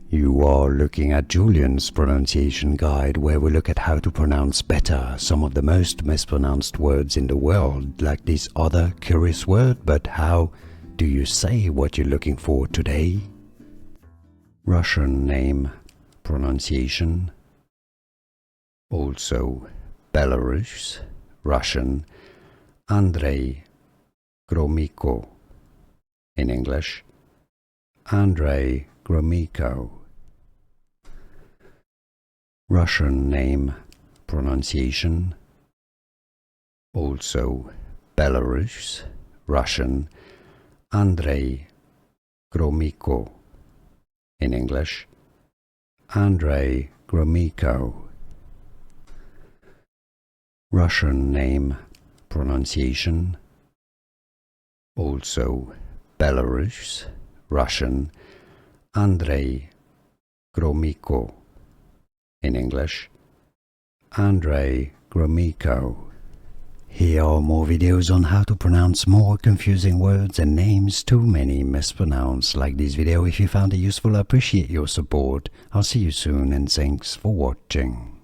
You are looking at Julian's pronunciation guide, where we look at how to pronounce better some of the most mispronounced words in the world, like this other curious word. But how do you say what you're looking for today? Russian name pronunciation. Also Belarus, Russian, Andrei Gromyko. In English, Andrei Gromyko. Russian name pronunciation. Also Belarus, Russian, Andrei Gromyko. In English, Andrei Gromyko. Russian name pronunciation. Also Belarus, Russian, Andrei Gromyko. In English, Andrei Gromyko. Here are more videos on how to pronounce more confusing words and names too many mispronounced. Like this video if you found it useful. I appreciate your support. I'll see you soon and thanks for watching.